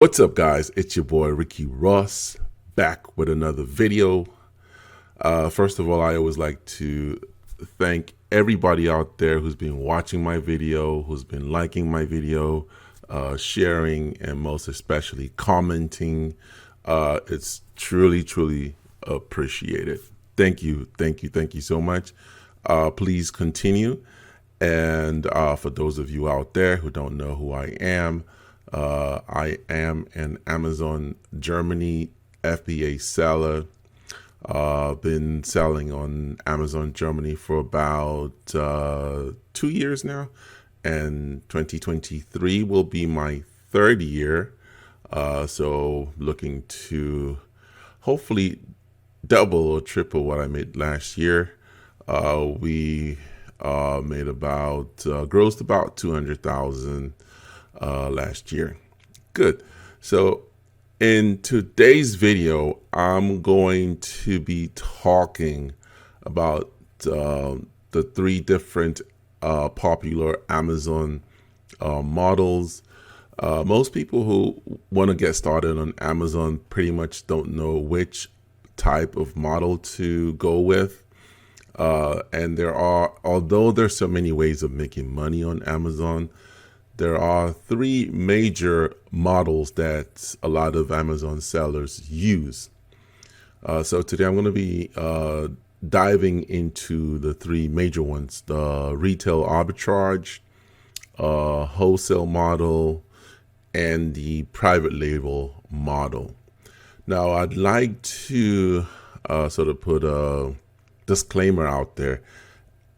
What's up, guys? It's your boy Ricky Ross back with another video. First of all, I always like to thank everybody out there who's been watching my video, who's been liking my video, sharing, and most especially commenting. It's truly appreciated. Thank you so much. Please continue. And for those of you out there who don't know who I am an Amazon Germany FBA seller. Been selling on Amazon Germany for about 2 years now, and 2023 will be my third year. So looking to hopefully double or triple what I made last year. We made about grossed about 200,000 last year. Good. So in today's video, I'm going to be talking about the three different popular Amazon models. Most people who want to get started on Amazon pretty much don't know which type of model to go with. And although there's so many ways of making money on Amazon, there are three major models that a lot of Amazon sellers use. So today I'm going to be diving into the three major ones: the retail arbitrage, wholesale model, and the private label model. Now, I'd like to sort of put a disclaimer out there.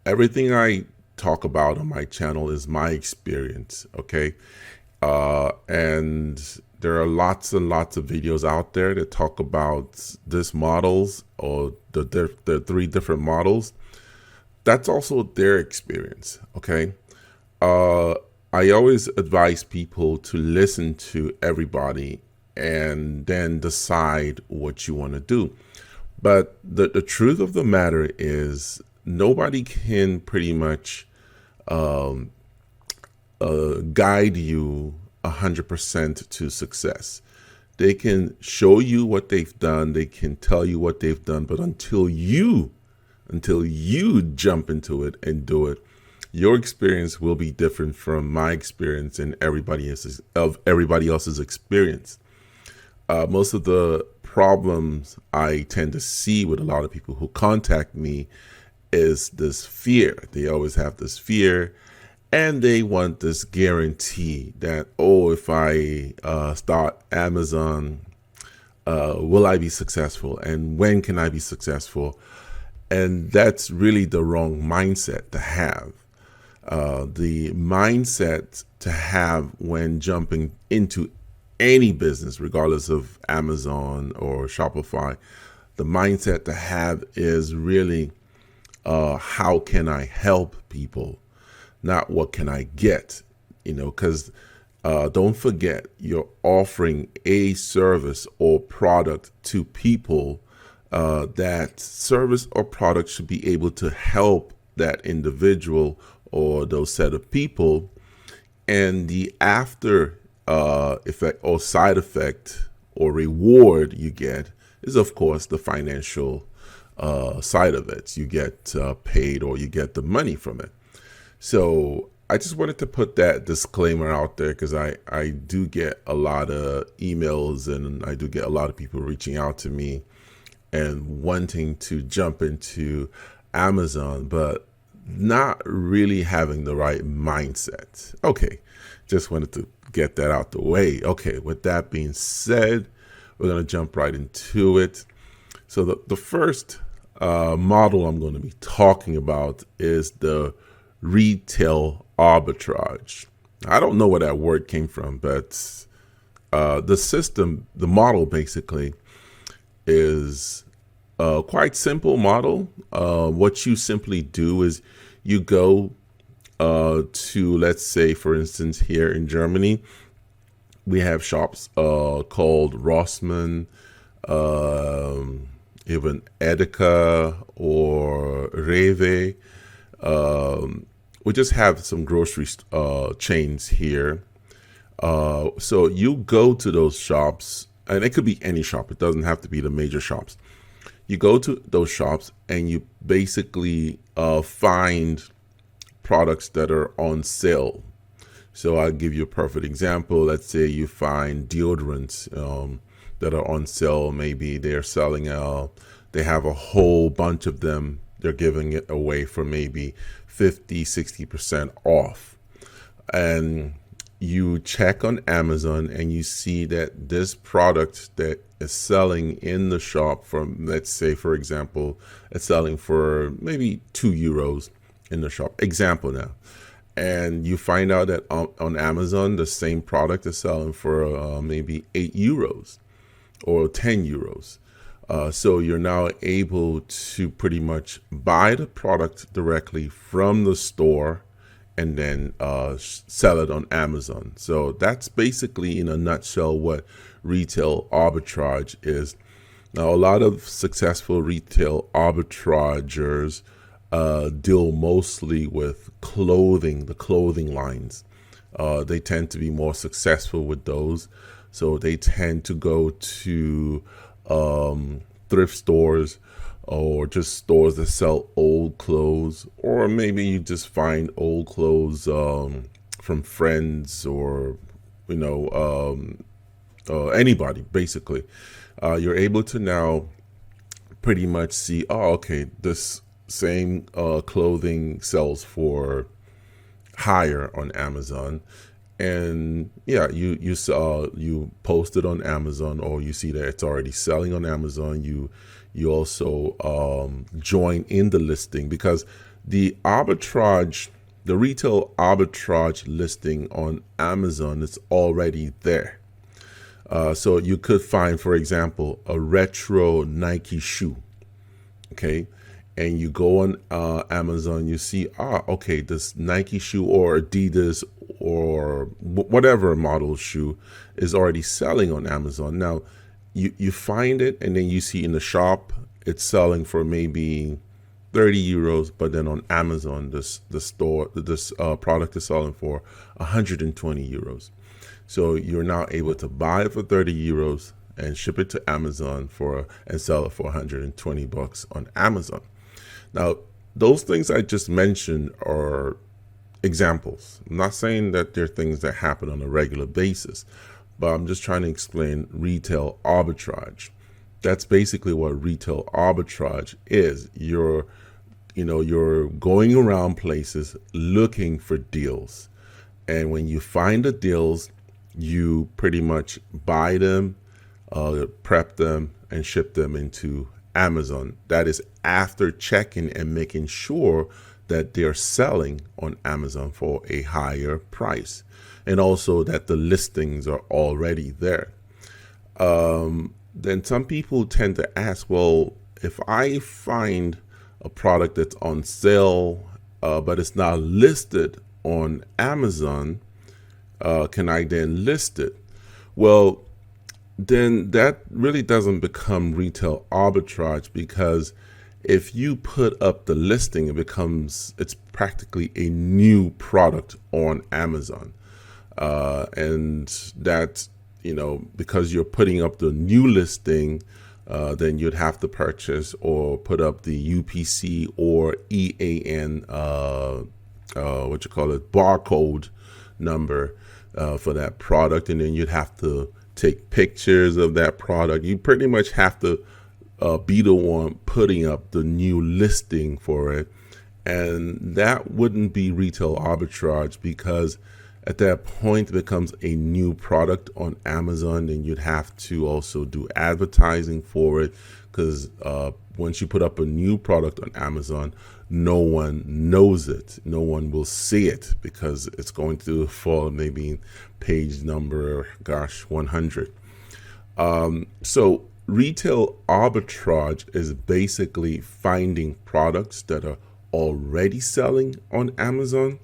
Everything I talk about on my channel is my experience, okay? And there are lots and lots of videos out there that talk about these models or the three different models. That's also their experience, okay? I always advise people to listen to everybody and then decide what you want to do. But the truth of the matter is nobody can pretty much guide you 100% to success. They can show you what they've done, they can tell you what they've done, but until you jump into it and do it, your experience will be different from my experience and everybody else's experience. Most of the problems I tend to see with a lot of people who contact me is this fear. They always have this fear, and they want this guarantee that, oh, if I start Amazon, will I be successful? And when can I be successful? And that's really the wrong mindset to have. The mindset to have when jumping into any business, regardless of Amazon or Shopify, the mindset to have is really, how can I help people, not what can I get, because don't forget, you're offering a service or product to people. That service or product should be able to help that individual or those set of people. And the after effect or side effect or reward you get is, of course, the financial side of it. You get paid, or you get the money from it. So I just wanted to put that disclaimer out there, because I do get a lot of emails, and I do get a lot of people reaching out to me and wanting to jump into Amazon, but not really having the right mindset. Okay, just wanted to get that out the way. Okay, with that being said, we're going to jump right into it. So the first model I'm going to be talking about is the retail arbitrage. I don't know where that word came from, but the model basically is a quite simple model. What you simply do is you go to, let's say, for instance, here in Germany, we have shops called Rossmann, even Edeka or Rewe. We just have some grocery chains here. So you go to those shops, and it could be any shop. It doesn't have to be the major shops. You go to those shops and you basically find products that are on sale. So I'll give you a perfect example. Let's say you find deodorants that are on sale. Maybe they're selling, they have a whole bunch of them. They're giving it away for maybe 50, 60% off. And you check on Amazon and you see that this product that is selling in the shop from, let's say, for example, it's selling for maybe €2 in the shop. Example now. And you find out that on Amazon, the same product is selling for maybe €8 or €10. So you're now able to pretty much buy the product directly from the store and then sell it on Amazon. So that's basically, in a nutshell, what retail arbitrage is. Now, a lot of successful retail arbitragers deal mostly with clothing, the clothing lines. They tend to be more successful with those. So they tend to go to thrift stores or just stores that sell old clothes, or maybe you just find old clothes from friends or, anybody, basically. You're able to now pretty much see, oh, okay, this same clothing sells for higher on Amazon, and yeah, you post it on Amazon, or you see that it's already selling on Amazon. You also join in the listing, because the retail arbitrage listing on Amazon is already there. So you could find, for example, a retro Nike shoe, okay? And you go on Amazon, you see, okay, this Nike shoe or Adidas or whatever model shoe is already selling on Amazon. Now, you find it, and then you see in the shop, it's selling for maybe €30, but then on Amazon, this product is selling for €120. So you're now able to buy it for €30 and ship it to Amazon and sell it for $120 on Amazon. Now, those things I just mentioned are examples. I'm not saying that they're things that happen on a regular basis, but I'm just trying to explain retail arbitrage. That's basically what retail arbitrage is. You're going around places looking for deals. And when you find the deals, you pretty much buy them, prep them, and ship them into Amazon. That is after checking and making sure that they're selling on Amazon for a higher price, and also that the listings are already there. Then some people tend to ask, well, if I find a product that's on sale, but it's not listed on Amazon, can I then list it? Well, then that really doesn't become retail arbitrage, because if you put up the listing, it's practically a new product on Amazon. And that's, because you're putting up the new listing, then you'd have to purchase or put up the UPC or EAN, barcode number for that product. And then you'd have to take pictures of that product. You pretty much have to be the one putting up the new listing for it. And that wouldn't be retail arbitrage, because at that point it becomes a new product on Amazon, and you'd have to also do advertising for it, because once you put up a new product on Amazon, no one knows it. No one will see it, because it's going to fall maybe page number, 100. So retail arbitrage is basically finding products that are already selling on Amazon,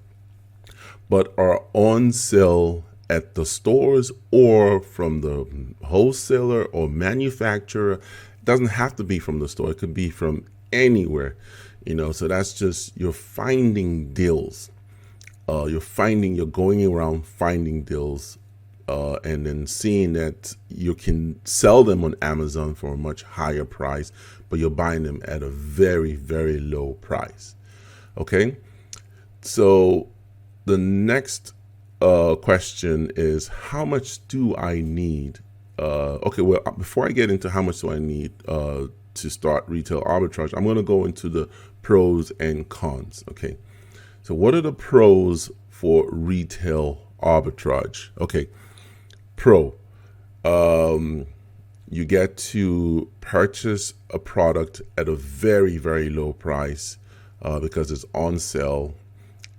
but are on sale at the stores or from the wholesaler or manufacturer. It doesn't have to be from the store. It could be from anywhere, so that's just, you're finding deals. You're going around finding deals and then seeing that you can sell them on Amazon for a much higher price, but you're buying them at a very, very low price. Okay, so the next question is, how much do I need? Okay, well, before I get into how much do I need to start retail arbitrage, I'm going to go into the pros and cons. Okay, so what are the pros for retail arbitrage? Okay, pro, you get to purchase a product at a very, very low price because it's on sale,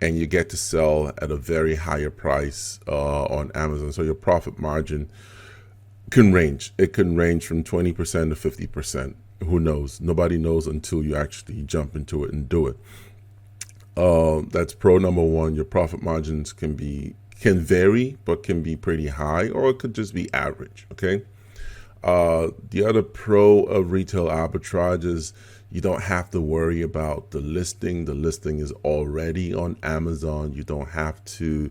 and you get to sell at a very higher price on Amazon. So your profit margin can range. It can range from 20% to 50%. Who knows? Nobody knows until you actually jump into it and do it. That's pro number one. Your profit margins can vary, but can be pretty high, or it could just be average. Okay. The other pro of retail arbitrage is you don't have to worry about the listing. The listing is already on Amazon. You don't have to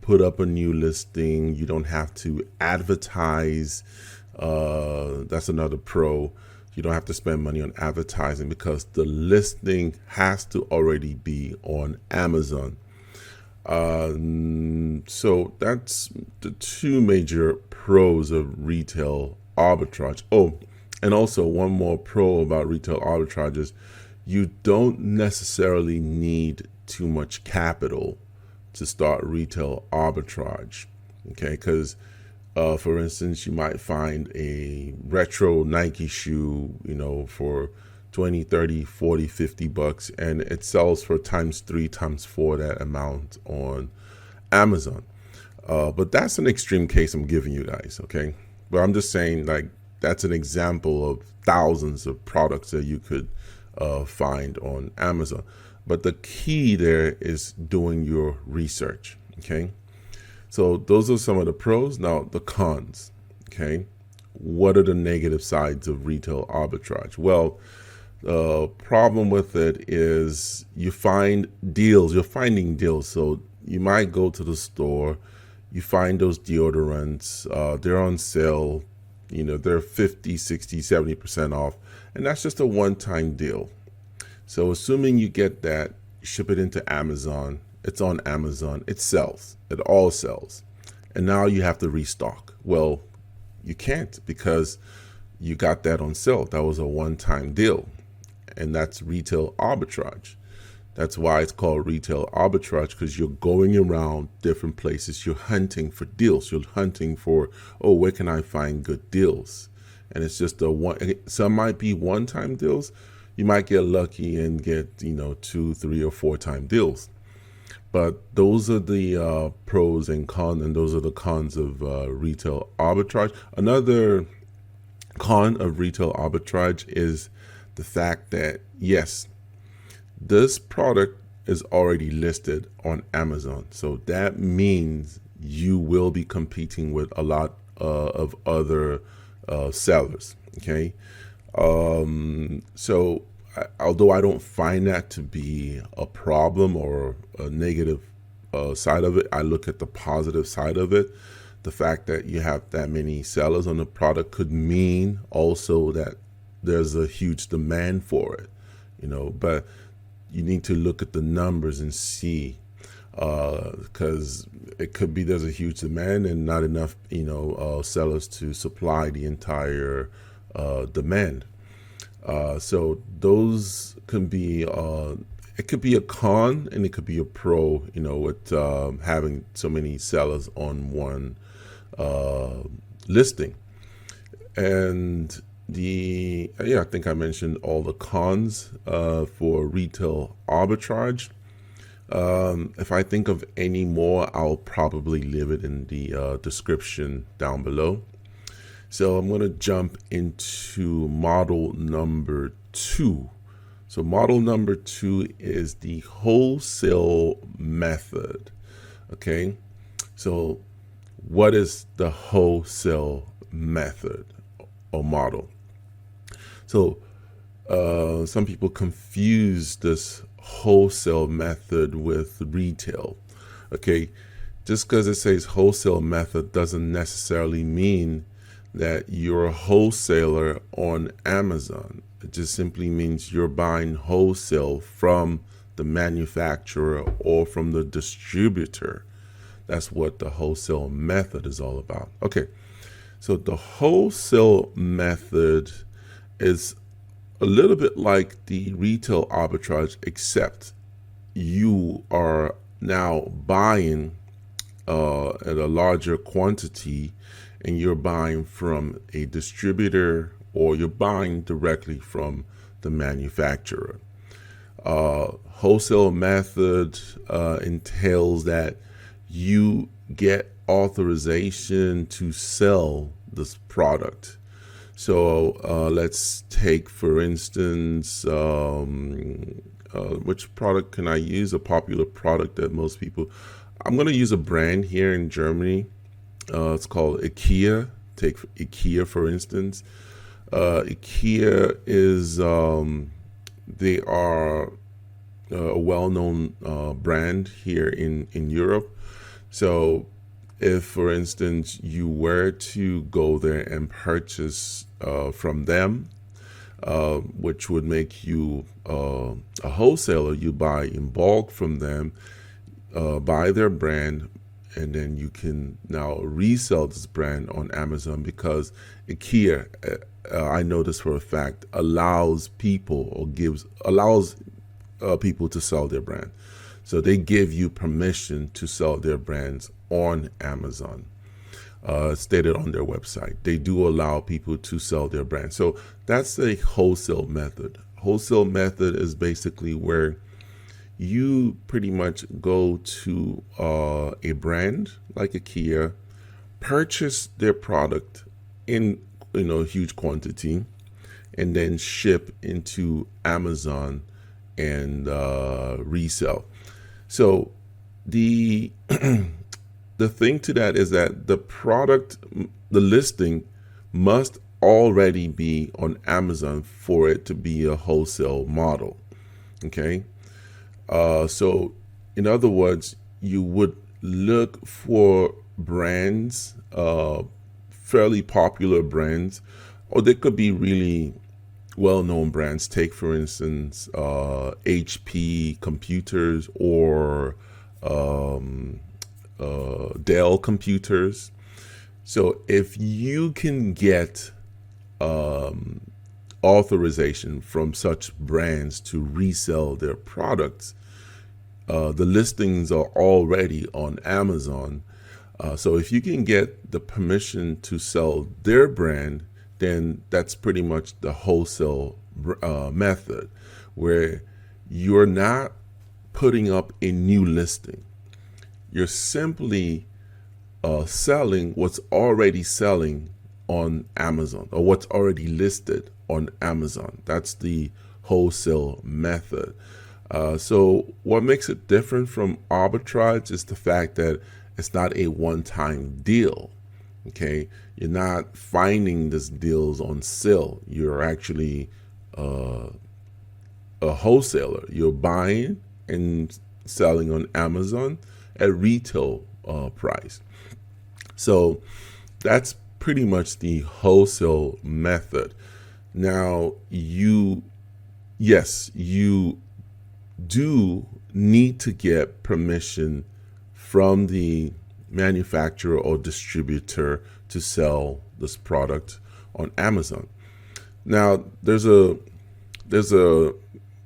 put up a new listing. You don't have to advertise. That's another pro. You don't have to spend money on advertising because the listing has to already be on Amazon. So that's the two major pros of retail arbitrage. Oh, and also one more pro about retail arbitrage is you don't necessarily need too much capital to start retail arbitrage. Okay, because for instance, you might find a retro Nike shoe, for 20, 30, 40, 50 bucks, and it sells for times 3, times 4 that amount on Amazon. But that's an extreme case I'm giving you guys, okay? But I'm just saying, like, that's an example of thousands of products that you could find on Amazon. But the key there is doing your research, okay? So those are some of the pros. Now, the cons, okay? What are the negative sides of retail arbitrage? Well, the problem with it is you find deals. You're finding deals. So you might go to the store, you find those deodorants, they're on sale, they're 50, 60, 70% off. And that's just a one-time deal. So assuming you get that, you ship it into Amazon, it's on Amazon, it sells, it all sells. And now you have to restock. Well, you can't because you got that on sale. That was a one-time deal. And that's retail arbitrage. That's why it's called retail arbitrage, because you're going around different places. You're hunting for deals. You're hunting for, where can I find good deals? And it's just some might be one-time deals. You might get lucky and get, 2, 3, or 4-time deals. But those are the pros and cons, and those are the cons of retail arbitrage. Another con of retail arbitrage is the fact that, yes, this product is already listed on Amazon. So that means you will be competing with a lot of other sellers. Okay. So although I don't find that to be a problem or a negative side of it, I look at the positive side of it. The fact that you have that many sellers on the product could mean also that there's a huge demand for it, but you need to look at the numbers and see, because it could be there's a huge demand and not enough, sellers to supply the entire demand. So those can be, it could be a con and it could be a pro, with having so many sellers on one listing. And I think I mentioned all the cons for retail arbitrage. If I think of any more, I'll probably leave it in the description down below. So I'm going to jump into model number 2. So model number 2 is the wholesale method. Okay. So what is the wholesale method or model? So some people confuse this wholesale method with retail. Okay, Just because it says wholesale method doesn't necessarily mean that you're a wholesaler on Amazon. It just simply means you're buying wholesale from the manufacturer or from the distributor. That's what the wholesale method is all about. Okay, so the wholesale method is a little bit like the retail arbitrage, except you are now buying at a larger quantity, and you're buying from a distributor or you're buying directly from the manufacturer. Wholesale method entails that you get authorization to sell this product. So let's take, for instance, which product can I use? A popular product that most people, I'm going to use a brand here in Germany. It's called IKEA. Take IKEA, for instance. IKEA is, they are a well-known brand here in Europe. So if, for instance, you were to go there and purchase from them, which would make you a wholesaler, you buy in bulk from them, buy their brand, and then you can now resell this brand on Amazon, because IKEA, I know this for a fact, allows people people to sell their brand. So they give you permission to sell their brands on Amazon. Stated on their website, they do allow people to sell their brand. So that's a wholesale method. Wholesale method is basically where you pretty much go to a brand like IKEA, purchase their product in huge quantity, and then ship into Amazon and resell. So the the thing to that is that the product, the listing, must already be on Amazon for it to be a wholesale model. Okay. So in other words, you would look for brands, fairly popular brands, or they could be really well-known brands. Take, for instance, HP computers or Dell computers. So if you can get authorization from such brands to resell their products, the listings are already on Amazon. So if you can get the permission to sell their brand, then that's pretty much the wholesale method, where you're not putting up a new listing. You're simply selling what's already selling on Amazon, or what's already listed on Amazon. That's the wholesale method. So what makes it different from arbitrage is the fact that it's not a one-time deal. Okay, you're not finding these deals on sale. You're actually a wholesaler. You're buying and selling on Amazon at retail price. So that's pretty much the wholesale method. Now, you do need to get permission from the manufacturer or distributor to sell this product on Amazon. Now, there's a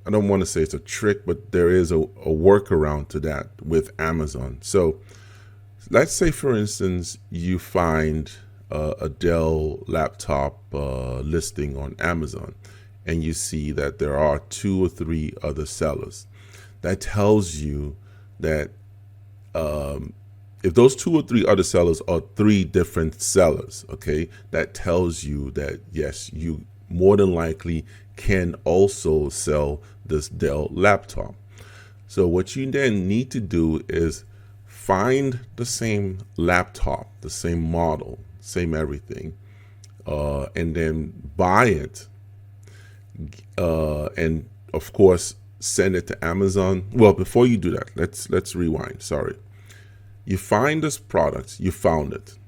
I don't want to say it's a trick, but there is a workaround to that with Amazon. So let's say, for instance, you find a Dell laptop listing on Amazon, and you see that there are 2 or 3 other sellers. That tells you that if those 2 or 3 other sellers are 3 different sellers, okay, that tells you that yes, you more than likely can also sell this Dell laptop. So what you then need to do is find the same laptop, the same model, same everything, and then buy it, and of course send it to Amazon. Well, before you do that, let's rewind. Sorry. You find this product, you found it.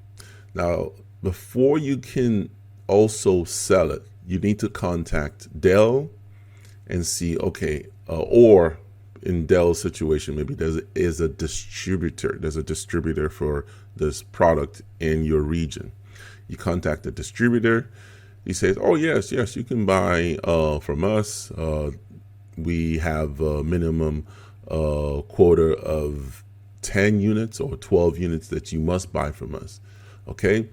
Now, before you can also sell it, you need to contact Dell and see, okay, or in Dell's situation, maybe is a distributor. There's a distributor for this product in your region. You contact the distributor. He says, oh, yes, you can buy from us. We have a minimum quota of 10 units or 12 units that you must buy from us. Okay.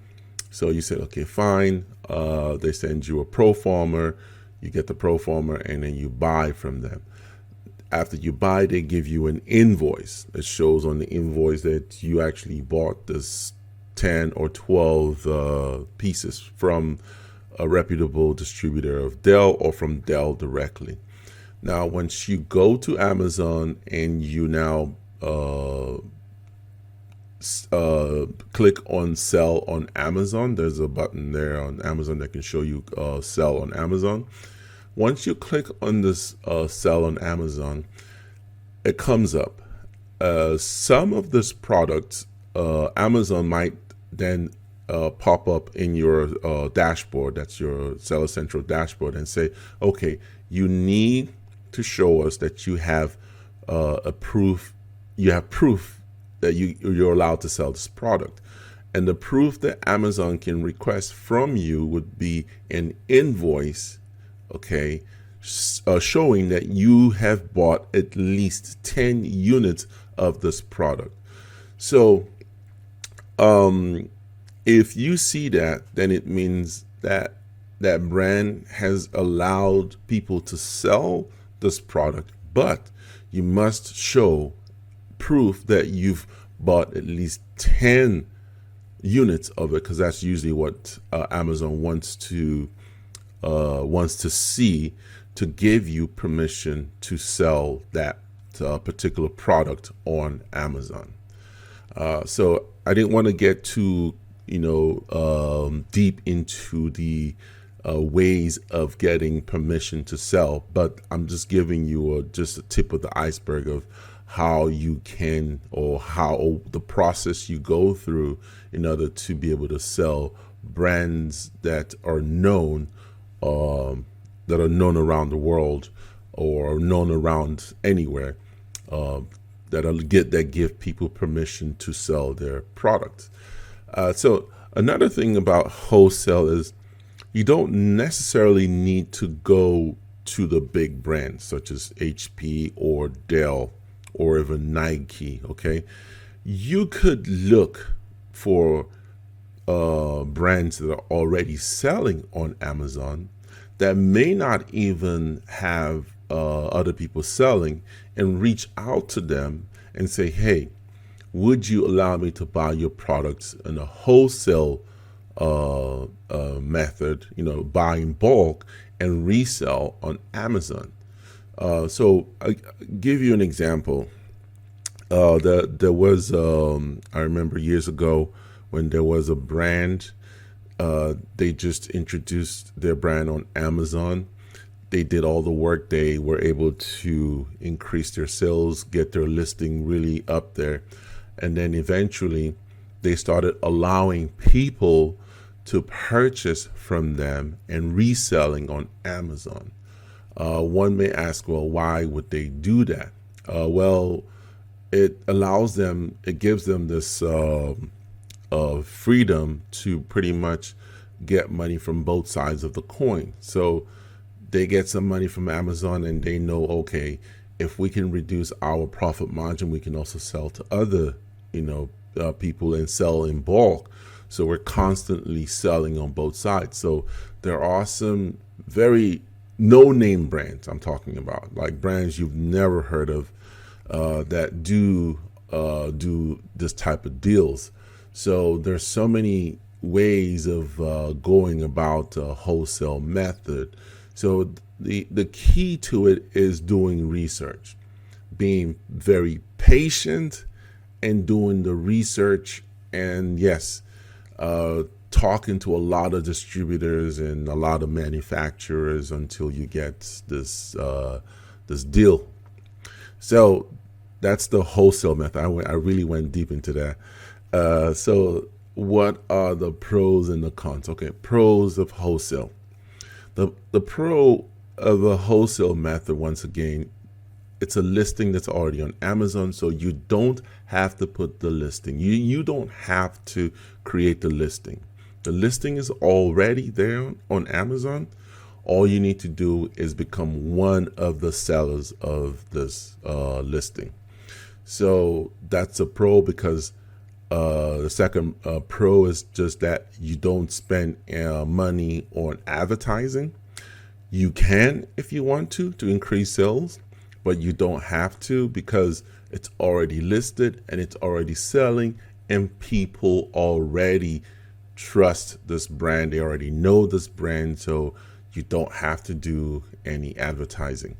So you said, okay, fine. They send you a pro forma. You get the pro forma and then you buy from them. After you buy, they give you an invoice. It shows on the invoice that you actually bought this 10 or 12 pieces from a reputable distributor of Dell or from Dell directly. Now, once you go to Amazon and you now click on sell on Amazon, there's a button there on Amazon that can show you sell on Amazon. Once you click on this sell on Amazon, it comes up. Some of this product, Amazon might then pop up in your dashboard. That's your Seller Central dashboard, and say, okay, you need to show us that you have proof that you're allowed to sell this product. And the proof that Amazon can request from you would be an invoice, okay, showing that you have bought at least 10 units of this product. So if you see that, then it means that that brand has allowed people to sell this product, but you must show proof that you've bought at least 10 units of it, because that's usually what Amazon wants to see to give you permission to sell that particular product on Amazon. So I didn't want to get too deep into the ways of getting permission to sell, but I'm just giving you just a tip of the iceberg of how you can, or how the process you go through in order to be able to sell brands that are known around the world or known around anywhere, that give people permission to sell their products. So another thing about wholesale is you don't necessarily need to go to the big brands such as HP or Dell or even Nike. Okay, you could look for brands that are already selling on Amazon that may not even have other people selling, and reach out to them and say, hey, would you allow me to buy your products in a wholesale method, buy in bulk and resell on Amazon? So I give you an example. There was, I remember years ago when there was a brand, they just introduced their brand on Amazon. They did all the work. They were able to increase their sales, get their listing really up there. And then eventually they started allowing people to purchase from them and reselling on Amazon. One may ask, well, why would they do that? Well, it allows them, it gives them this freedom to pretty much get money from both sides of the coin. So they get some money from Amazon and they know, okay, if we can reduce our profit margin, we can also sell to other, people and sell in bulk. So we're constantly selling on both sides. So there are some very no-name brands I'm talking about, like brands you've never heard of, that do this type of deals. So there's so many ways of going about a wholesale method. So the key to it is doing research, being very patient and doing the research, and yes, talking to a lot of distributors and a lot of manufacturers until you get this deal. So that's the wholesale method. I really went deep into that. So what are the pros and the cons? Okay, pros of wholesale. The pro of a wholesale method, once again, it's a listing that's already on Amazon, so you don't have to put the listing. You don't have to create the listing. The listing is already there on Amazon. All you need to do is become one of the sellers of this listing. So that's a pro, because the second pro is just that you don't spend money on advertising. You can, if you want to increase sales, but you don't have to, because it's already listed and it's already selling, and people already trust this brand. They already know this brand, so you don't have to do any advertising.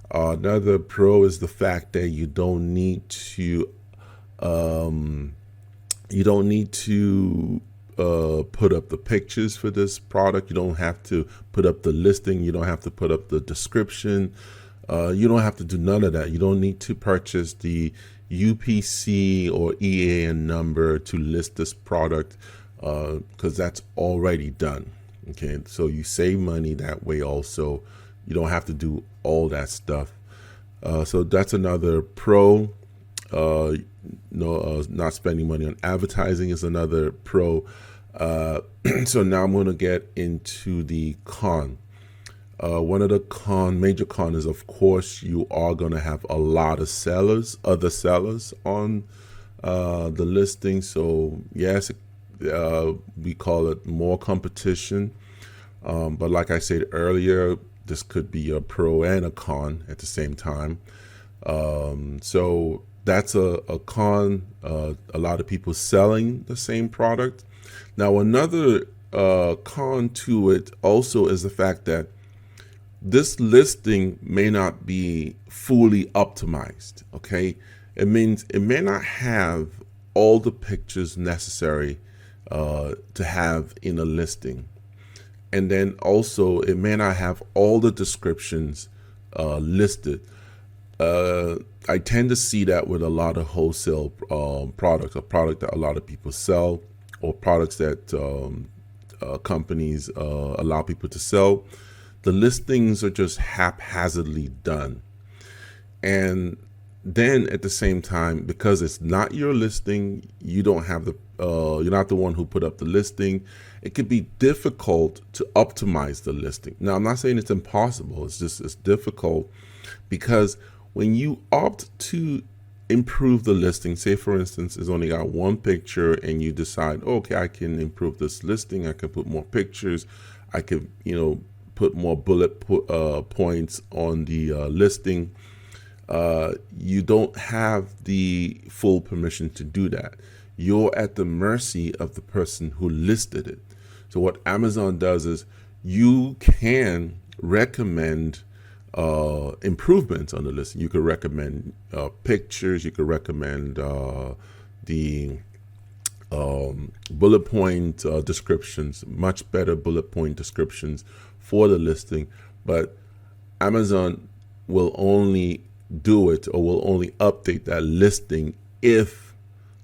Another pro is the fact that you don't need to put up the pictures for this product. You don't have to put up the listing. You don't have to put up the description. You don't have to do none of that. You don't need to purchase the UPC or EAN number to list this product, because that's already done. Okay, so you save money that way also. You don't have to do all that stuff. So that's another pro. Not spending money on advertising is another pro. So now I'm going to get into the con. One of the major con is, of course, you are going to have a lot of other sellers on the listing. So yes, we call it more competition. But like I said earlier, this could be a pro and a con at the same time. So that's a con. A lot of people selling the same product. Now, another con to it also is the fact that this listing may not be fully optimized. Okay, it means it may not have all the pictures necessary to have in a listing, and then also it may not have all the descriptions listed. I tend to see that with a lot of wholesale products, a product that a lot of people sell, or products that companies allow people to sell. The listings are just haphazardly done. And then at the same time, because it's not your listing, you don't have you're not the one who put up the listing, it can be difficult to optimize the listing. Now, I'm not saying it's impossible. It's difficult, because when you opt to improve the listing, say for instance, it's only got one picture, and you decide, okay, I can improve this listing. I can put more pictures. I could, put more bullet points on the listing. You don't have the full permission to do that. You're at the mercy of the person who listed it. So what Amazon does is you can recommend improvements on the listing. You could recommend pictures. You could recommend the bullet point descriptions, much better bullet point descriptions for the listing. But Amazon will only do it, or will only update that listing if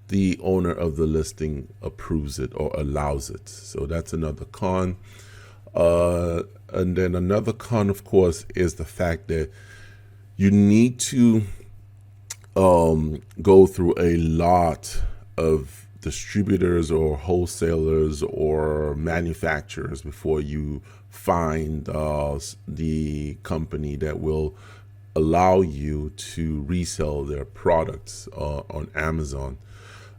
the owner of the listing approves it or allows it. So that's another con. And then another con, of course, is the fact that you need to go through a lot of distributors or wholesalers or manufacturers before you find the company that will allow you to resell their products on Amazon.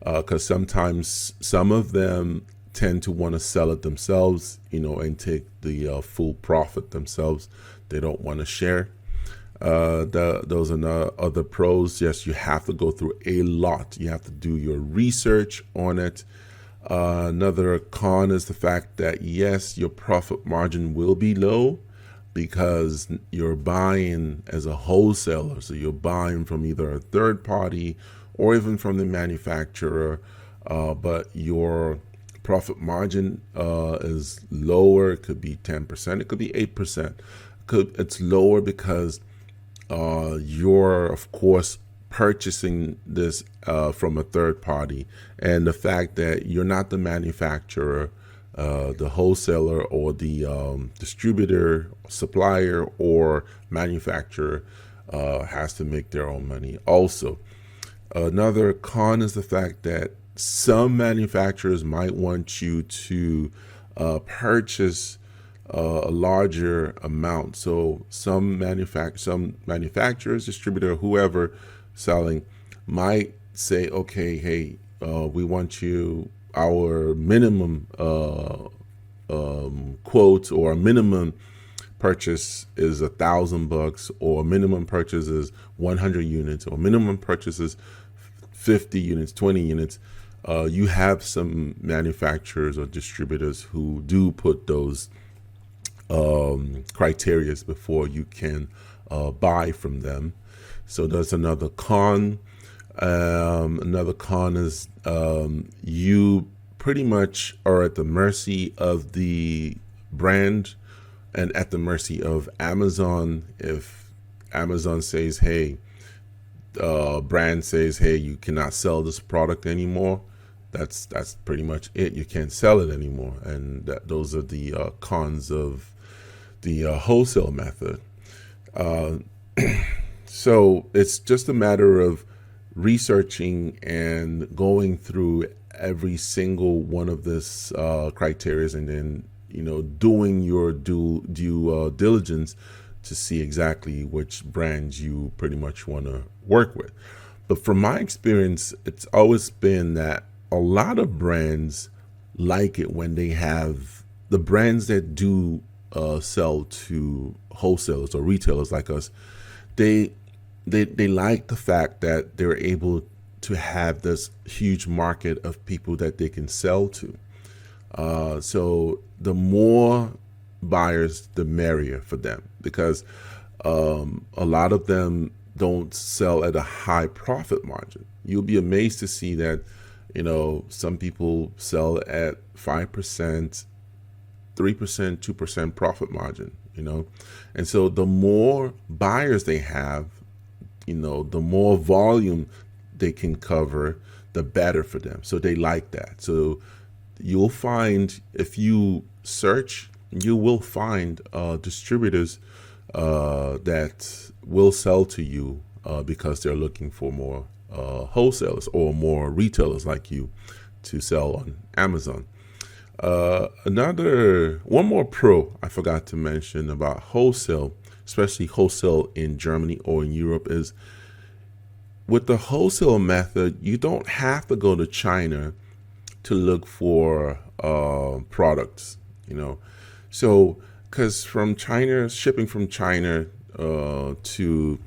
Because sometimes some of them tend to want to sell it themselves, and take the full profit themselves. They don't want to share. Those are other pros. Yes, you have to go through a lot. You have to do your research on it. Another con is the fact that, yes, your profit margin will be low, because you're buying as a wholesaler. So you're buying from either a third party or even from the manufacturer, but your profit margin is lower. It could be 10%. It could be 8%. It's lower because you're, of course, purchasing this from a third party, and the fact that you're not the manufacturer, the wholesaler, or the distributor, supplier, or manufacturer has to make their own money. Also, another con is the fact that some manufacturers might want you to purchase a larger amount. So some manufacturers, distributor, whoever selling might say, okay, hey, we want you, our minimum quote or minimum purchase is $1,000, or minimum purchase is 100 units, or minimum purchase is 50 units, 20 units. You have some manufacturers or distributors who do put those criteria before you can buy from them. So that's another con. Another con is you pretty much are at the mercy of the brand and at the mercy of Amazon. If Amazon says, hey, brand says, hey, you cannot sell this product anymore, that's pretty much it. You can't sell it anymore. And those are the cons of the wholesale method. So it's just a matter of researching and going through every single one of this criteria, and then doing your due diligence to see exactly which brands you pretty much want to work with. But from my experience, it's always been that a lot of brands like it when they have the brands that do sell to wholesalers or retailers like us. They like the fact that they're able to have this huge market of people that they can sell to. So the more buyers, the merrier for them, because a lot of them don't sell at a high profit margin. You'll be amazed to see that, some people sell at 5%, 3%, 2% profit margin, And so the more buyers they have, the more volume they can cover, the better for them. So they like that. So you'll find, if you search, you will find distributors that will sell to you because they're looking for more wholesalers or more retailers like you to sell on Amazon. One more pro I forgot to mention about wholesale, especially wholesale in Germany or in Europe, is with the wholesale method, you don't have to go to China to look for products, So, because shipping from China to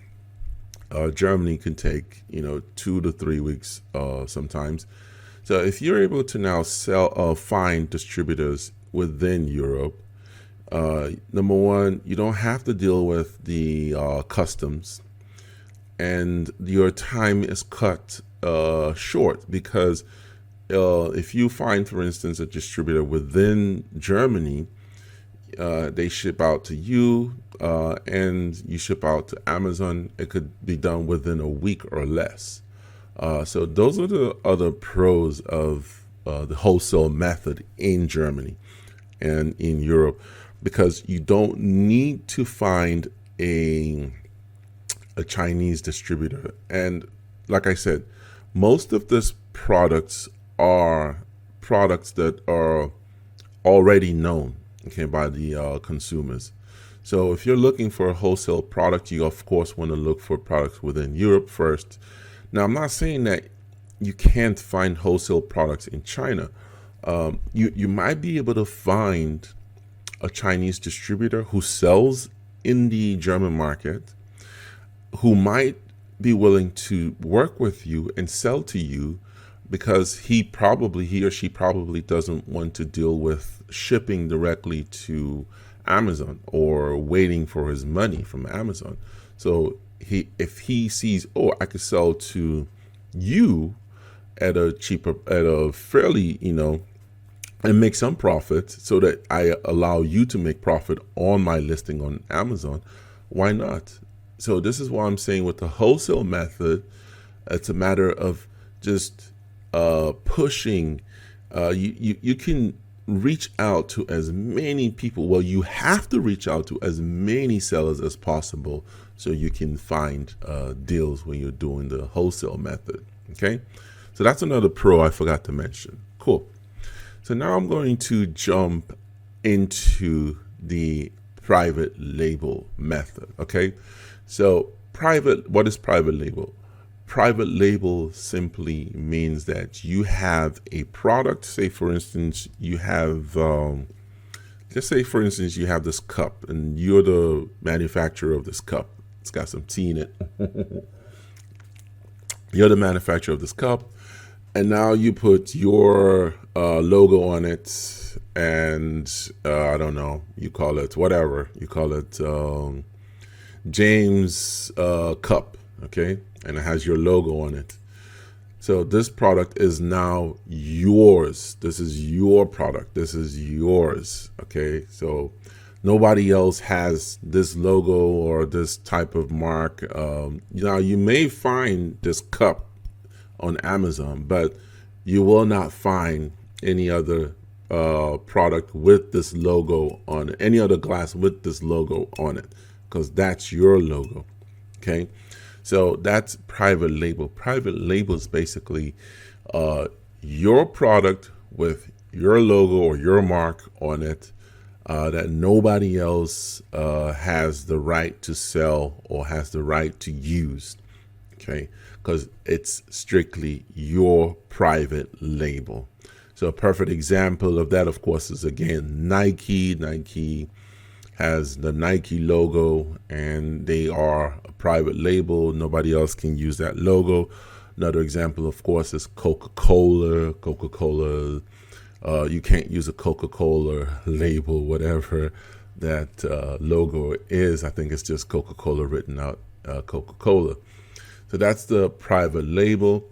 Germany can take, 2 to 3 weeks sometimes. So if you're able to now find distributors within Europe, number one, you don't have to deal with the customs, and your time is cut short, because if you find, for instance, a distributor within Germany, they ship out to you and you ship out to Amazon. It could be done within a week or less. So those are the other pros of the wholesale method in Germany and in Europe, because you don't need to find a Chinese distributor. And like I said, most of these products are products that are already known, by the consumers. So if you're looking for a wholesale product, you of course want to look for products within Europe first. Now, I'm not saying that you can't find wholesale products in China. You might be able to find a Chinese distributor who sells in the German market, who might be willing to work with you and sell to you, because he or she probably doesn't want to deal with shipping directly to Amazon or waiting for his money from Amazon. So if he sees, I could sell to you at a fairly, and make some profit, so that I allow you to make profit on my listing on Amazon, why not? So this is why I'm saying with the wholesale method, It's a matter of just pushing. You can reach out to as many people. Well, you have to reach out to as many sellers as possible so you can find deals when you're doing the wholesale method. Okay, so that's another pro I forgot to mention. Cool. So now I'm going to jump into the private label method. Okay, so what is private label? Private label simply means that you have a product. Say for instance, you have, let's say for instance, you have this cup and you're the manufacturer of this cup. It's got some tea in it. You're the manufacturer of this cup, and now you put your logo on it, and I don't know, you call it whatever. You call it James Cup, okay? And it has your logo on it. So this product is now yours. This is your product. This is yours, okay? So nobody else has this logo or this type of mark. Now you may find this cup on Amazon, but you will not find any other product with this logo on it, any other glass with this logo on it, because that's your logo, okay? So that's private label. Private label is basically your product with your logo or your mark on it that nobody else has the right to sell or has the right to use, okay? Because it's strictly your private label. So a perfect example of that, of course, is again Nike. Nike has the Nike logo, and they are a private label. Nobody else can use that logo. Another example, of course, is Coca-Cola. Coca-Cola, you can't use a Coca-Cola label, whatever that logo is. I think it's just Coca-Cola written out, Coca-Cola. So that's the private label.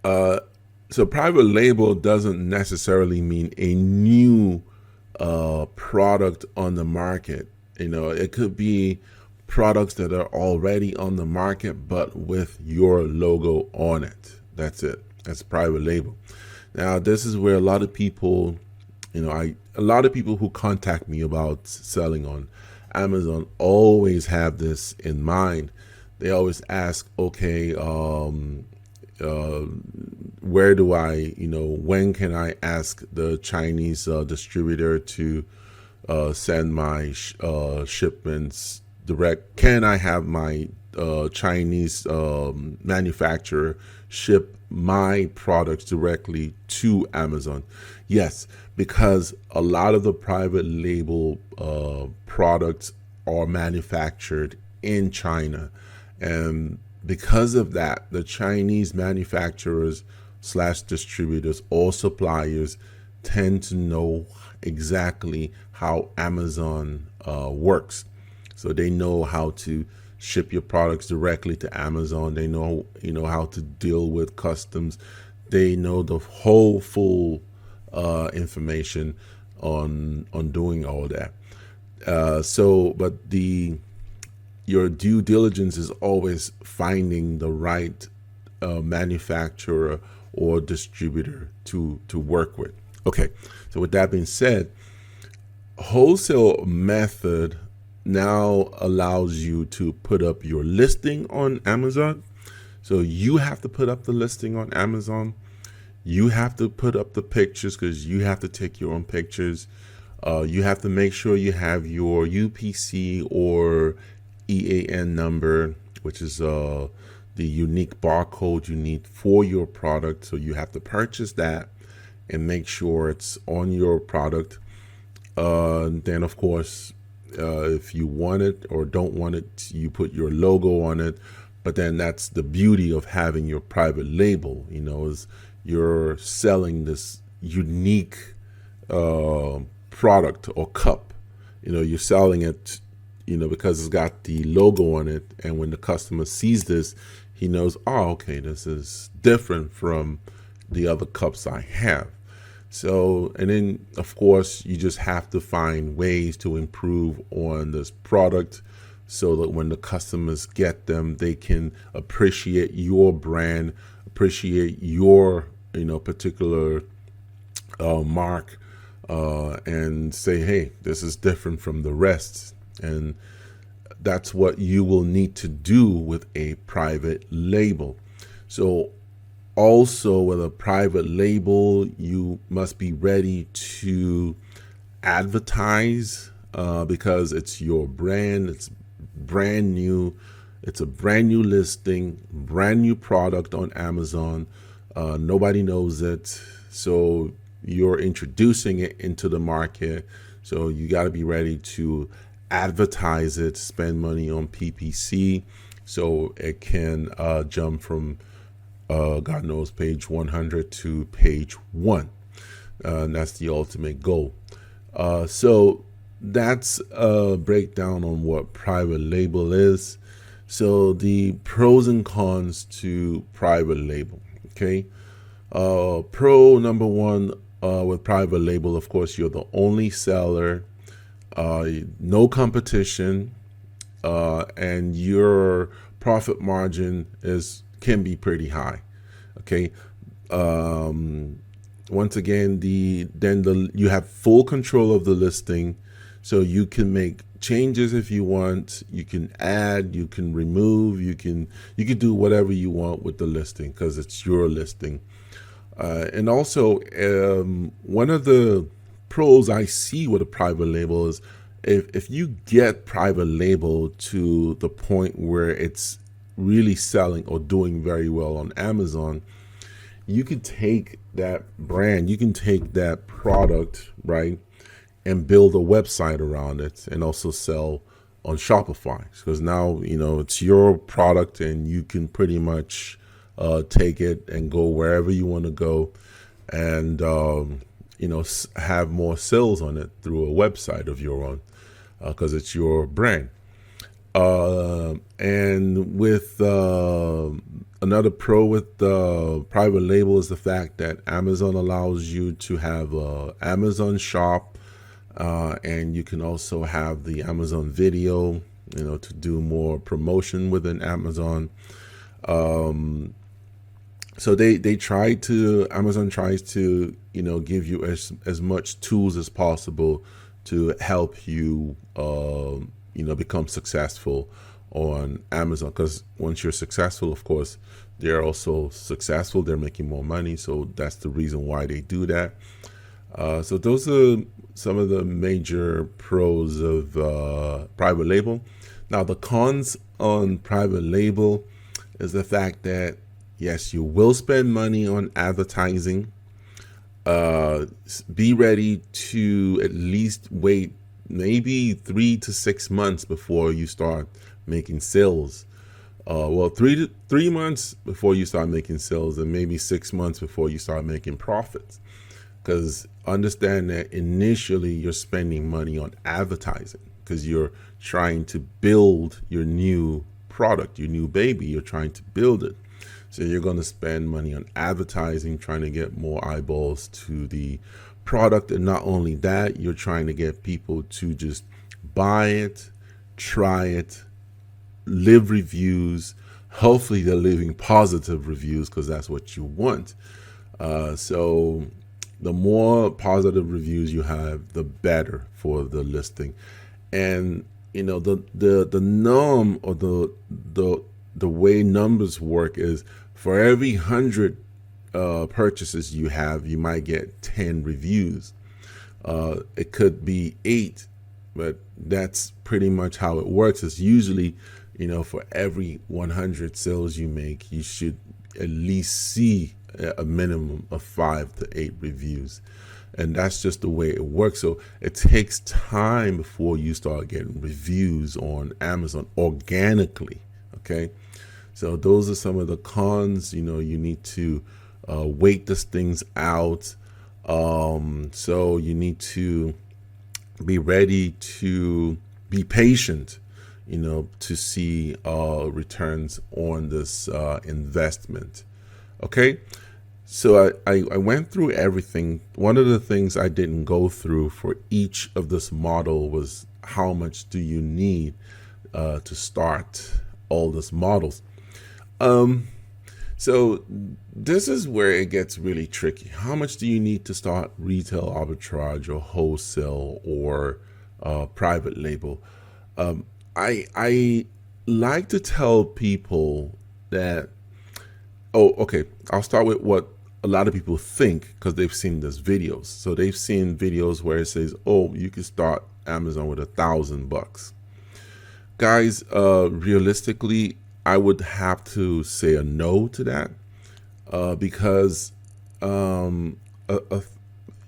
So private label doesn't necessarily mean a new product on the market. You know, it could be products that are already on the market, but with your logo on it. That's it. That's private label. Now, this is where a lot of people, a lot of people who contact me about selling on Amazon always have this in mind. They always ask, okay, where do I, when can I ask the Chinese distributor to send my shipments direct? Can I have my Chinese manufacturer ship my products directly to Amazon? Yes, because a lot of the private label products are manufactured in China. And because of that, the Chinese manufacturers / distributors or suppliers tend to know exactly how Amazon works. So they know how to ship your products directly to Amazon. They know, how to deal with customs. They know the whole full information on doing all that. But your due diligence is always finding the right manufacturer or distributor to work with. Okay, so with that being said, wholesale method now allows you to put up your listing on Amazon. So you have to put up the listing on Amazon. You have to put up the pictures because you have to take your own pictures. You have to make sure you have your UPC or EAN number, which is the unique barcode you need for your product. So you have to purchase that and make sure it's on your product. Then, of course, if you want it or don't want it, you put your logo on it. But then that's the beauty of having your private label, is you're selling this unique product or cup. You're selling it because it's got the logo on it. And when the customer sees this, he knows, oh, okay, this is different from the other cups I have. So, and then, of course, you just have to find ways to improve on this product so that when the customers get them, they can appreciate your brand, appreciate your particular mark, and say, hey, this is different from the rest. And that's what you will need to do with a private label. So also with a private label, you must be ready to advertise, because it's your brand, it's brand new, it's a brand new listing, brand new product on Amazon. Nobody knows it, so you're introducing it into the market. So you got to be ready to advertise it, spend money on PPC, so it can jump from God knows page 100 to page 1. And that's the ultimate goal. So that's a breakdown on what private label is. So the pros and cons to private label. Okay. Pro number one, with private label, of course, you're the only seller, no competition, and your profit margin can be pretty high. Okay. Once again, you have full control of the listing, so you can make changes if you want. You can add, you can remove, you can do whatever you want with the listing because it's your listing. And also, one of the pros I see with a private label is if you get private label to the point where it's really selling or doing very well on Amazon, you can take that brand, you can take that product, right, and build a website around it and also sell on Shopify, because now it's your product and you can pretty much take it and go wherever you want to go, and have more sales on it through a website of your own, because it's your brand. And with another pro with the private label is the fact that Amazon allows you to have a Amazon shop, and you can also have the Amazon video, to do more promotion within Amazon. So Amazon tries to, give you as much tools as possible to help you, become successful on Amazon. Because once you're successful, of course, they're also successful. They're making more money. So that's the reason why they do that. So those are some of the major pros of private label. Now, the cons on private label is the fact that, yes, you will spend money on advertising. Be ready to at least wait maybe 3 to 6 months before you start making sales. 3 months before you start making sales, and maybe 6 months before you start making profits. Because understand that initially you're spending money on advertising because you're trying to build your new product, your new baby. You're trying to build it. So you're going to spend money on advertising, trying to get more eyeballs to the product. And not only that, you're trying to get people to just buy it, try it, live reviews. Hopefully they're living positive reviews because that's what you want. So the more positive reviews you have, the better for the listing. And the norm or the way numbers work is for every 100 purchases you have, you might get 10 reviews. It could be 8, but that's pretty much how it works. It's usually, for every 100 sales you make, you should at least see a minimum of 5 to 8 reviews. And that's just the way it works. So it takes time before you start getting reviews on Amazon organically. Okay. So those are some of the cons. You need to wait these things out. So you need to be ready to be patient, to see returns on this investment. Okay. So I went through everything. One of the things I didn't go through for each of this model was how much do you need. to start all these models. So this is where it gets really tricky. How much do you need to start retail arbitrage or wholesale or private label? I like to tell people that, oh, okay, I'll start with what a lot of people think because they've seen these videos. So they've seen videos where it says, oh, you can start Amazon with $1,000. Guys, realistically, I would have to say a no to that because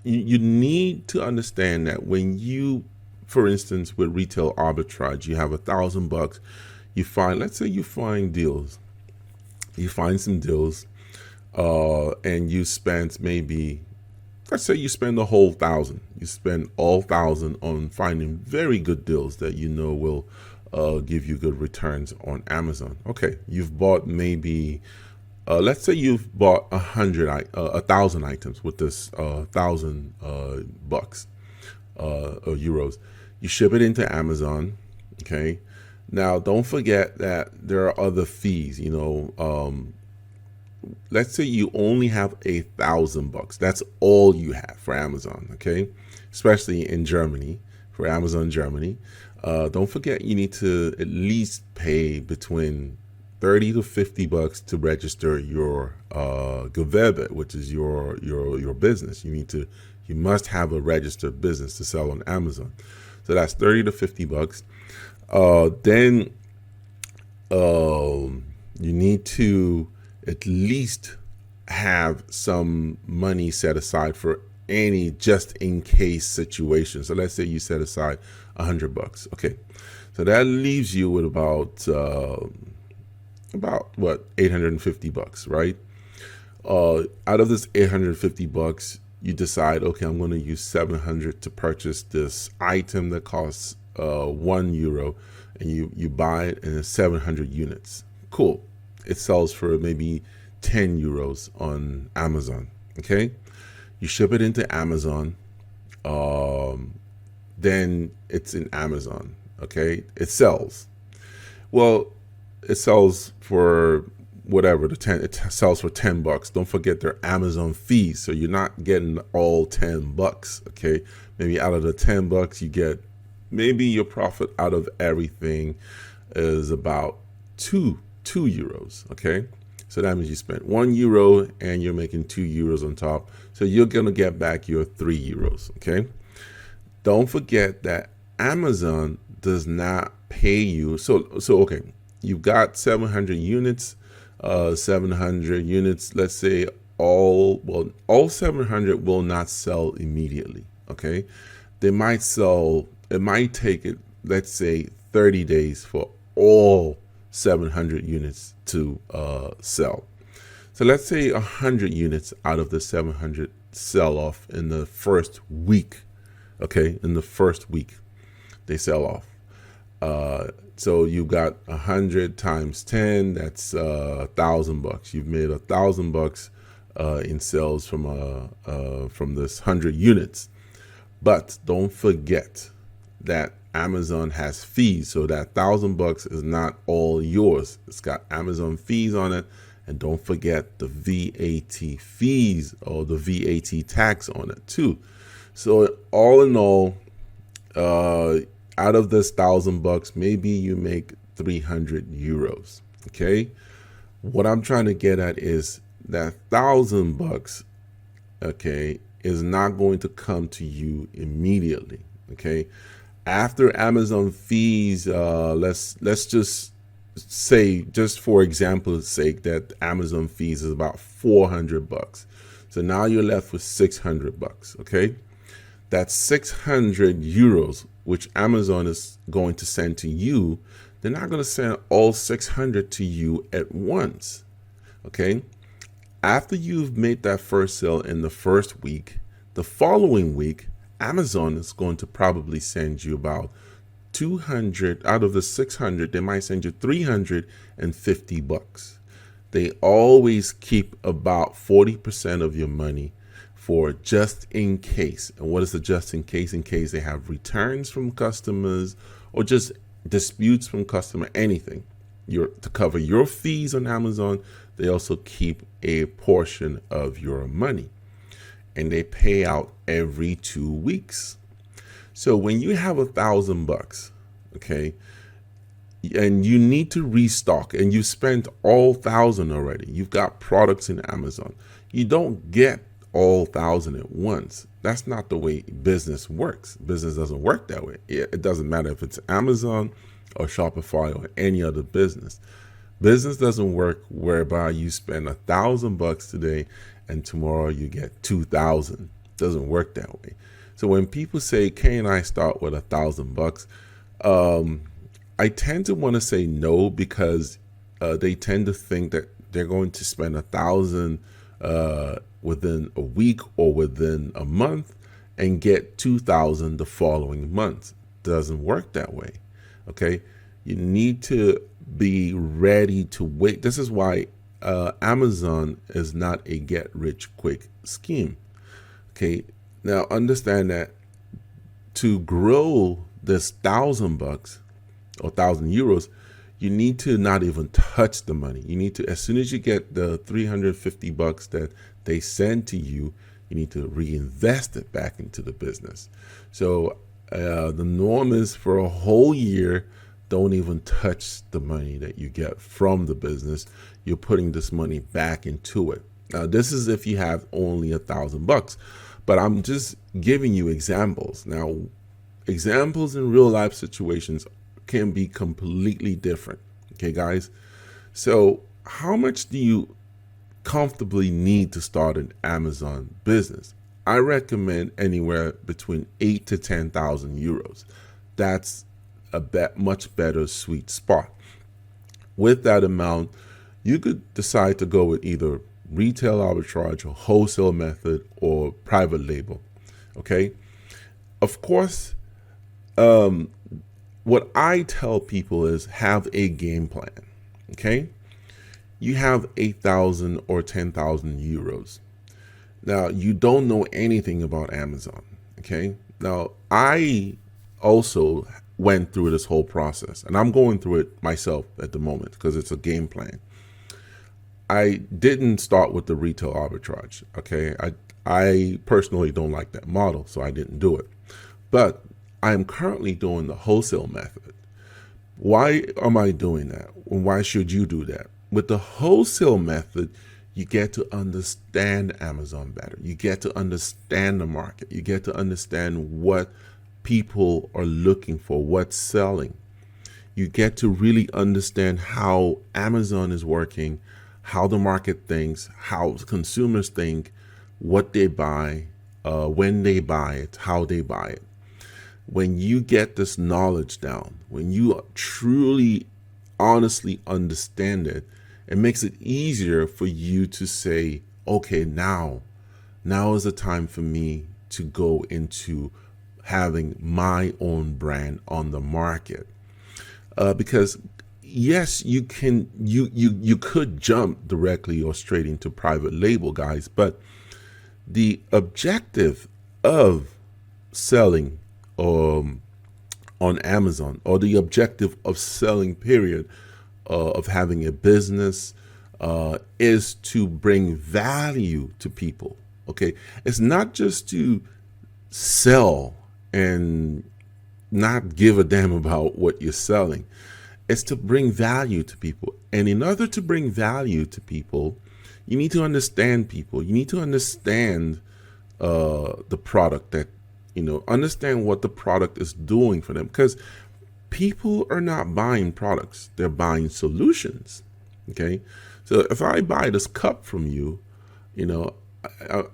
you need to understand that when you, for instance, with retail arbitrage, you have $1,000, you find, let's say you find deals, you find some deals, and you spend maybe, let's say you spend the whole 1,000, you spend all 1,000 on finding very good deals that you know will give you good returns on Amazon. Okay, you've bought maybe, let's say you've bought 1,000 items with this $1,000 or euros. You ship it into Amazon. Okay, now don't forget that there are other fees. You know, let's say you only have $1,000. That's all you have for Amazon. Okay, especially in Germany, for Amazon Germany. Don't forget you need to at least pay between $30 to $50 to register your Gewerbe, which is your business. You must have a registered business to sell on Amazon. So that's $30 to $50. Then you need to at least have some money set aside for any just in case situation. So let's say you set aside $100. Okay, so that leaves you with about what, $850, right? Out of this $850, you decide, okay, I'm going to use $700 to purchase this item that costs €1, and you buy it and it's 700 units. Cool. It sells for maybe €10 on Amazon. Okay, you ship it into Amazon. Then it's in Amazon. Okay, it sells. Well, it sells for whatever it sells for $10. Don't forget their Amazon fees, so you're not getting all $10. Okay, maybe out of the $10 you get, maybe your profit out of everything is about two euros. Okay, so that means you spent €1 and you're making €2 on top, so you're gonna get back your €3. Okay, don't forget that Amazon does not pay you. So okay, you've got 700 units. 700 units. Let's say all 700 will not sell immediately. Okay, they might sell. It might take it, let's say, 30 days for all 700 units to sell. So let's say 100 units out of the 700 sell off in the first week. Okay, in the first week they sell off. So you got 100 times 10. That's $1,000. You've made $1,000 in sales from this 100 units. But don't forget that Amazon has fees, so that $1,000 is not all yours. It's got Amazon fees on it, and don't forget the VAT fees or the VAT tax on it too. So all in all, out of this $1,000, maybe you make €300. Okay, what I'm trying to get at is that $1,000, okay, is not going to come to you immediately. Okay, after Amazon fees, let's just say, just for example's sake, that Amazon fees is about $400. So now you're left with $600. Okay, that's €600, which Amazon is going to send to you. They're not going to send all 600 to you at once. Okay, after you've made that first sale in the first week, the following week, Amazon is going to probably send you about 200 out of the 600. They might send you $350. They always keep about 40% of your money for just in case. And what is the just in case? In case they have returns from customers, or just disputes from customer, anything, to cover your fees on Amazon. They also keep a portion of your money, and they pay out every 2 weeks. So when you have $1,000, okay, and you need to restock, and you spent all 1,000 already, you've got products in Amazon, you don't get all 1,000 at once. That's not the way business works. Business doesn't work that way. It doesn't matter if it's Amazon or Shopify or any other business. Business doesn't work whereby you spend $1,000 today and tomorrow you get 2,000. It doesn't work that way. So when people say, "Can I start with $1,000?" I tend to want to say no, because they tend to think that they're going to spend 1,000 within a week or within a month and get 2,000 the following month. Doesn't work that way. Okay, you need to be ready to wait. This is why Amazon is not a get-rich-quick scheme. Okay, now understand that to grow this $1,000 or €1,000, you need to not even touch the money. You need to, as soon as you get the $350 that they send to you, you need to reinvest it back into the business. So the norm is for a whole year, don't even touch the money that you get from the business. You're putting this money back into it. Now, this is if you have only $1,000, but I'm just giving you examples. Now, examples in real life situations can be completely different. Okay, guys. So how much do you comfortably need to start an Amazon business? I recommend anywhere between 8 to 10,000 euros. That's a much better sweet spot. With that amount, you could decide to go with either retail arbitrage or wholesale method or private label. Okay. Of course, what I tell people is have a game plan. Okay. You have 8,000 or 10,000 euros. Now, you don't know anything about Amazon. Okay. Now, I also went through this whole process, and I'm going through it myself at the moment because it's a game plan. I didn't start with the retail arbitrage. Okay. I personally don't like that model, so I didn't do it. But I am currently doing the wholesale method. Why am I doing that? And why should you do that? With the wholesale method, you get to understand Amazon better. You get to understand the market. You get to understand what people are looking for, what's selling. You get to really understand how Amazon is working, how the market thinks, how consumers think, what they buy, when they buy it, how they buy it. When you get this knowledge down, when you truly, honestly understand it, it makes it easier for you to say, okay, now is the time for me to go into having my own brand on the market. Because yes, you could jump directly or straight into private label, guys, but the objective of selling on Amazon, or the objective of selling period, of having a business, is to bring value to people. Okay, it's not just to sell and not give a damn about what you're selling. It's to bring value to people. And in order to bring value to people, you need to understand people. You need to understand the product that, understand what the product is doing for them. Because people are not buying products, they're buying solutions. Okay. So if I buy this cup from you,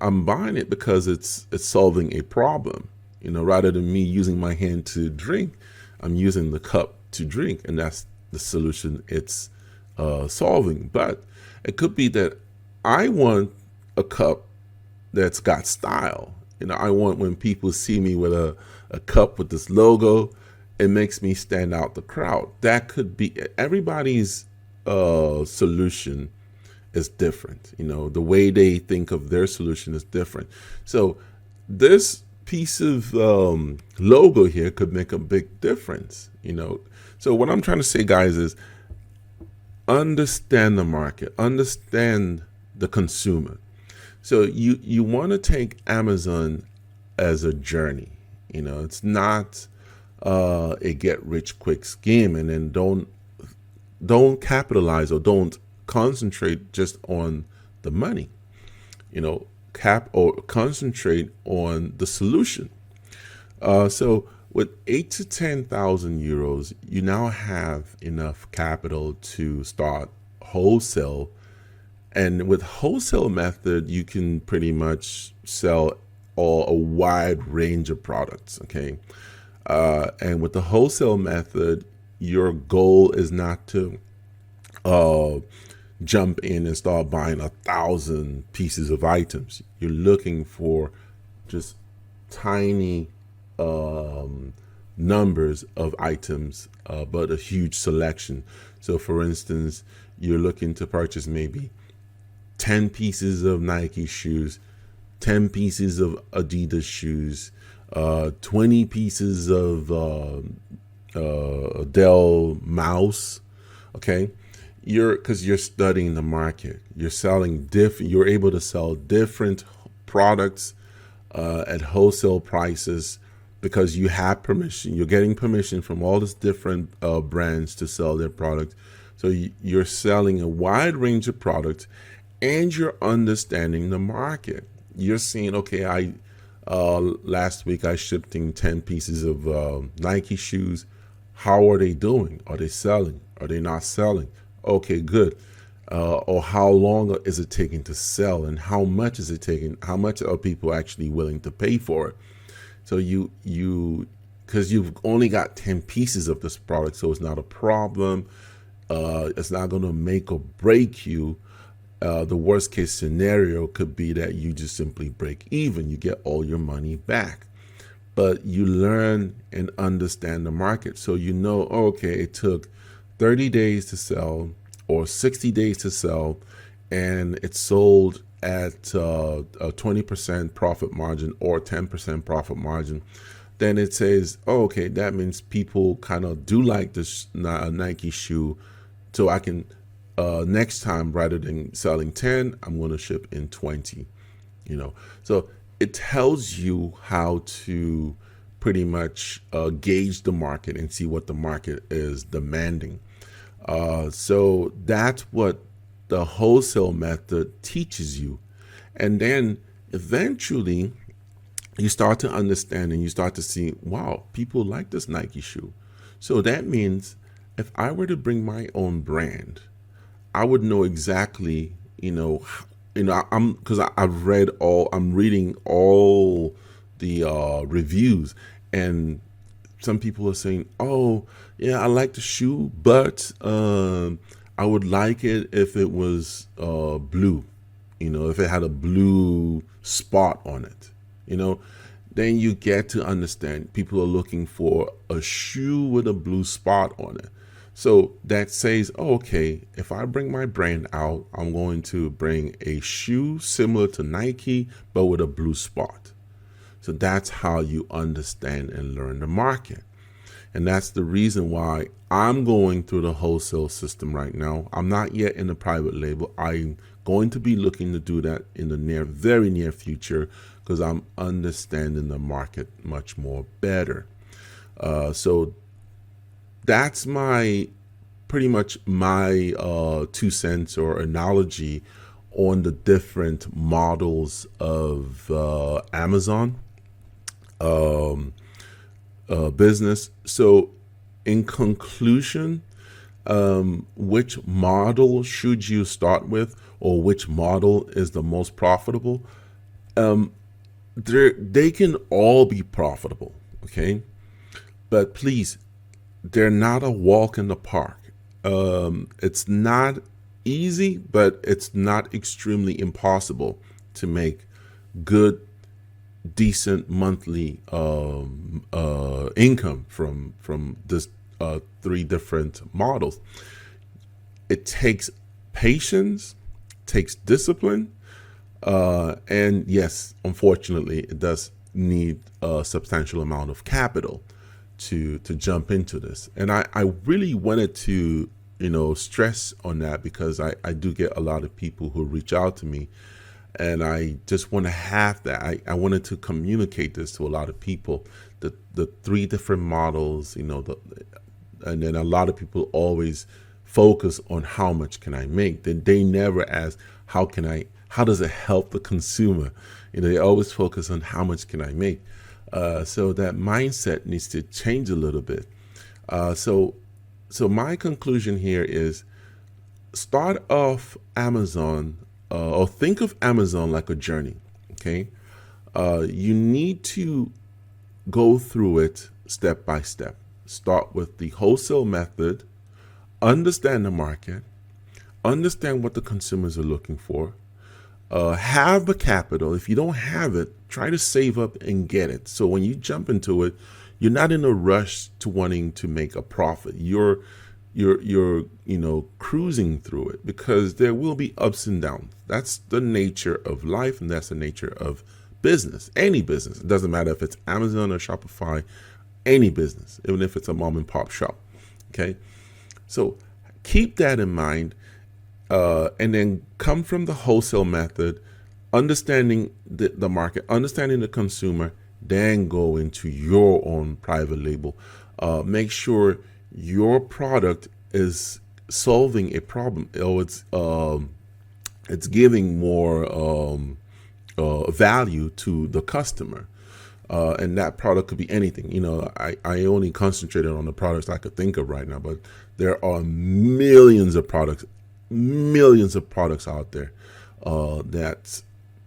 I'm buying it because it's solving a problem. Rather than me using my hand to drink, I'm using the cup to drink, and that's the solution it's solving. But it could be that I want a cup that's got style. I want, when people see me with a cup with this logo, it makes me stand out the crowd. That could be everybody's solution is different. The way they think of their solution is different. So this piece of logo here could make a big difference, you know. So what I'm trying to say, guys, is understand the market, understand the consumer. So you want to take Amazon as a journey. You know, it's not a get rich quick scheme, and then don't capitalize or don't concentrate just on the money. You know, concentrate on the solution. So with 8 to 10,000 euros, you now have enough capital to start wholesale. And with wholesale method, you can pretty much sell a wide range of products. Okay. And with the wholesale method, your goal is not to jump in and start buying 1,000 pieces of items. You're looking for just tiny numbers of items, but a huge selection. So for instance, you're looking to purchase maybe 10 pieces of Nike shoes, 10 pieces of Adidas shoes, 20 pieces of Dell mouse. Okay. Because you're studying the market, you're able to sell different products at wholesale prices because you have permission. You're getting permission from all these different brands to sell their products. So you're selling a wide range of products, and you're understanding the market. You're seeing, okay, last week I shipped in 10 pieces of Nike shoes. How are they doing? Are they selling? Are they not selling? Okay, good. Or how long is it taking to sell, and how much is it taking? How much are people actually willing to pay for it? So because you've only got 10 pieces of this product, so it's not a problem. It's not going to make or break you. The worst case scenario could be that you just simply break even. You get all your money back. But you learn and understand the market. So you know, okay, it took 30 days to sell or 60 days to sell, and it sold at a 20% profit margin or 10% profit margin. Then it says, oh, okay, that means people kind of do like this Nike shoe. So I can, next time, rather than selling 10, I'm going to ship in 20, you know. So it tells you how to pretty much gauge the market and see what the market is demanding. So that's what the wholesale method teaches you. And then eventually you start to understand and you start to see, wow, people like this Nike shoe. So that means if I were to bring my own brand, I would know exactly, I'm reading all the reviews, and some people are saying, oh, yeah, I like the shoe, but I would like it if it was blue, if it had a blue spot on it, then you get to understand people are looking for a shoe with a blue spot on it. So that says, oh, okay, if I bring my brand out, I'm going to bring a shoe similar to Nike, but with a blue spot. So that's how you understand and learn the market. And that's the reason why I'm going through the wholesale system right now. I'm not yet in the private label. I'm going to be looking to do that in the very near future, because I'm understanding the market much more better. So that's pretty much my 2 cents or analogy on the different models of Amazon business. So in conclusion, which model should you start with, or which model is the most profitable? They can all be profitable, okay? But please, they're not a walk in the park. It's not easy, but it's not extremely impossible to make good, decent monthly income from this 3 different models. It takes patience, takes discipline, and yes, unfortunately, it does need a substantial amount of capital to jump into this. And I really wanted to, stress on that, because I do get a lot of people who reach out to me, and I just want to have that. I wanted to communicate this to a lot of people, the three different models, and then a lot of people always focus on how much can I make. Then they never ask, how does it help the consumer? They always focus on how much can I make. So that mindset needs to change a little bit. So my conclusion here is, start off Amazon, or think of Amazon like a journey. Okay. You need to go through it step by step. Start with the wholesale method, understand the market, understand what the consumers are looking for, have the capital. If you don't have it, try to save up and get it. So when you jump into it, you're not in a rush to wanting to make a profit. You're cruising through it, because there will be ups and downs. That's the nature of life, and that's the nature of business. Any business. It doesn't matter if it's Amazon or Shopify, any business, even if it's a mom and pop shop. Okay. So keep that in mind, and then come from the wholesale method, understanding the market, understanding the consumer, then go into your own private label. Make sure your product is solving a problem, or it's giving more value to the customer. And that product could be anything. I only concentrated on the products I could think of right now, but there are millions of products out there that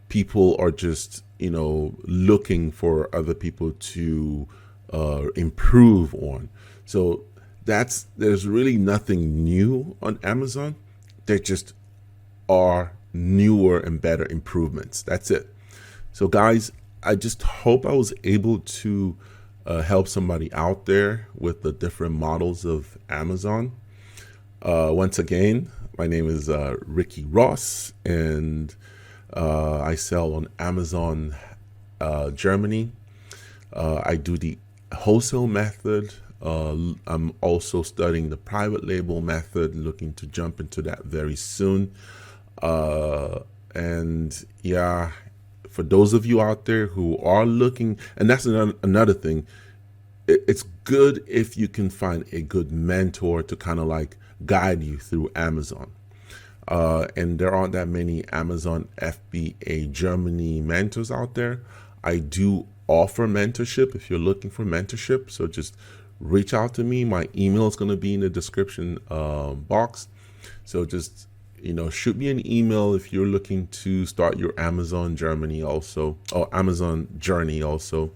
people are just, looking for other people to improve on. So there's really nothing new on Amazon. There just are newer and better improvements. That's it. So guys, I just hope I was able to help somebody out there with the different models of Amazon. Once again, my name is Ricky Ross, and I sell on Amazon Germany. I do the wholesale method. I'm also studying the private label method, looking to jump into that very soon. And yeah, for those of you out there who are looking, and that's another thing, it's good if you can find a good mentor to kind of like guide you through Amazon. And there aren't that many Amazon FBA Germany mentors out there. I do offer mentorship if you're looking for mentorship. So just reach out to me. My email is going to be in the description box. So just shoot me an email if you're looking to start your Amazon Germany also, or Amazon journey also.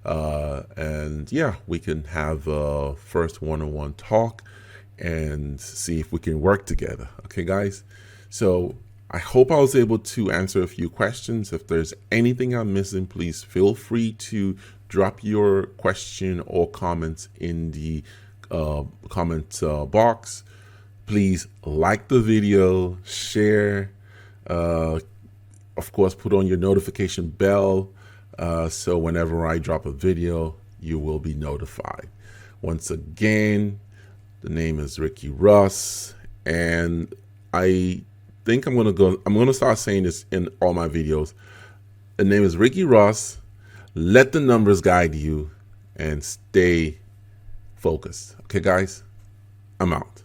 And yeah, we can have a first one-on-one talk and see if we can work together. Okay, guys. So I hope I was able to answer a few questions. If there's anything I'm missing, please feel free to drop your question or comments in the comment box. Please like the video, share, of course, put on your notification bell, so whenever I drop a video, you will be notified. Once again, the name is Ricky Ross, and I think I'm going to start saying this in all my videos. The name is Ricky Ross. Let the numbers guide you and stay focused. Okay, guys, I'm out.